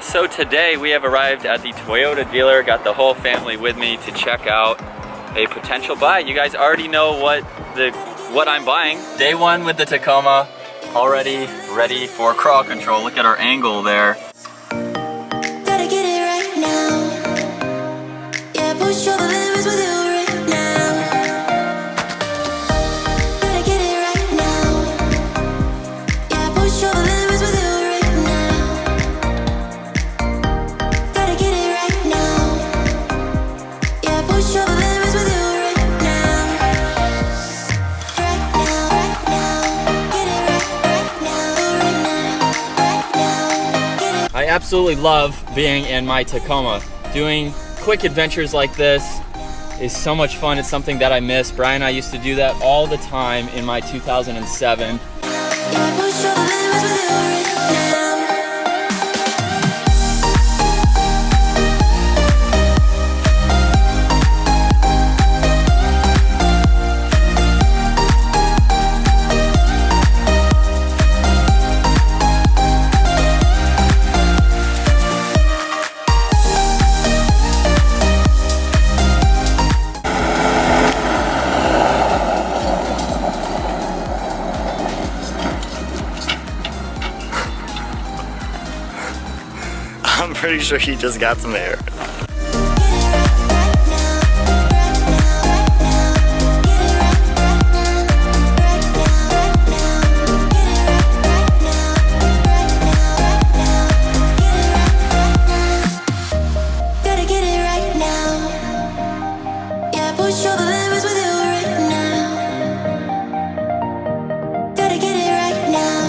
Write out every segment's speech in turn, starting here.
So today we have arrived at the Toyota dealer, got the whole family with me to check out a potential buy. You guys already know what I'm buying. Day one with the Tacoma, already ready for crawl control. Look at our angle there. Gotta get it right now. Yeah, push all the limits with you right now. Gotta get it right now. Yeah, push all the limits with you right now. Gotta get it right now. Yeah, push all the limits with you right now. Right now, right now. Get it right now, right now, right now. Get it. I absolutely love being in my Tacoma. Doing quick adventures like this is so much fun. It's something that I miss. Brian and I used to do that all the time in my 2007. Yeah, push all the limits with you right now. I'm pretty sure he just got some air. Gotta get it right now. Yeah, push all the limits with you right now. Gotta get it right now.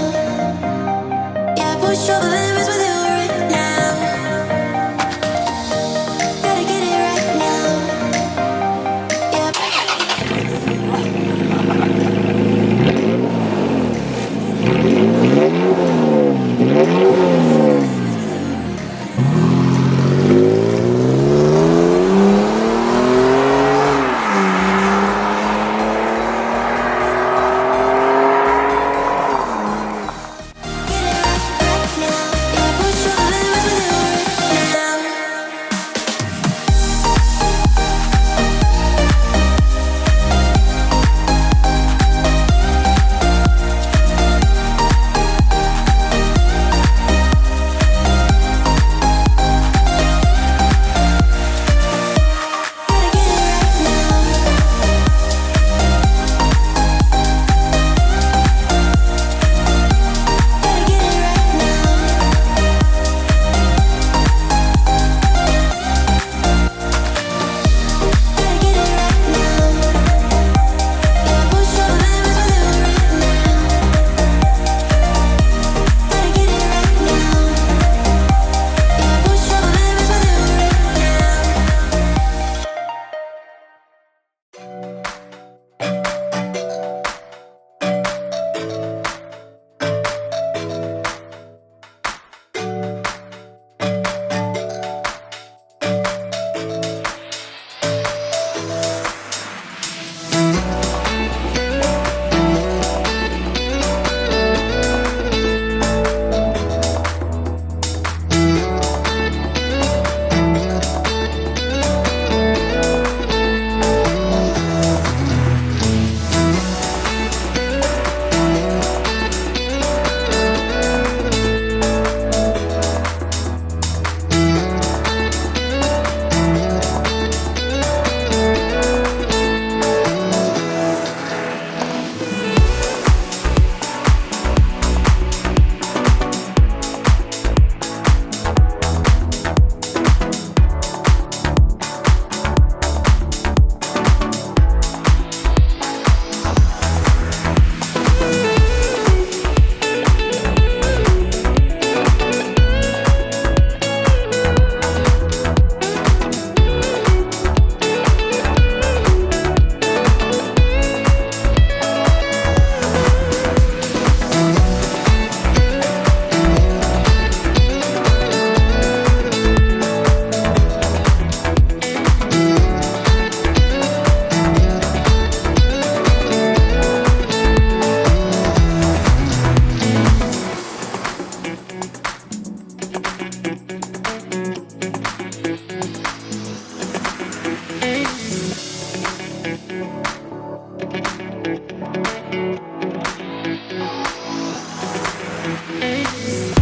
Yeah, push all the limits with you right now. Gotta get it right now. Yeah. Get it right now. now.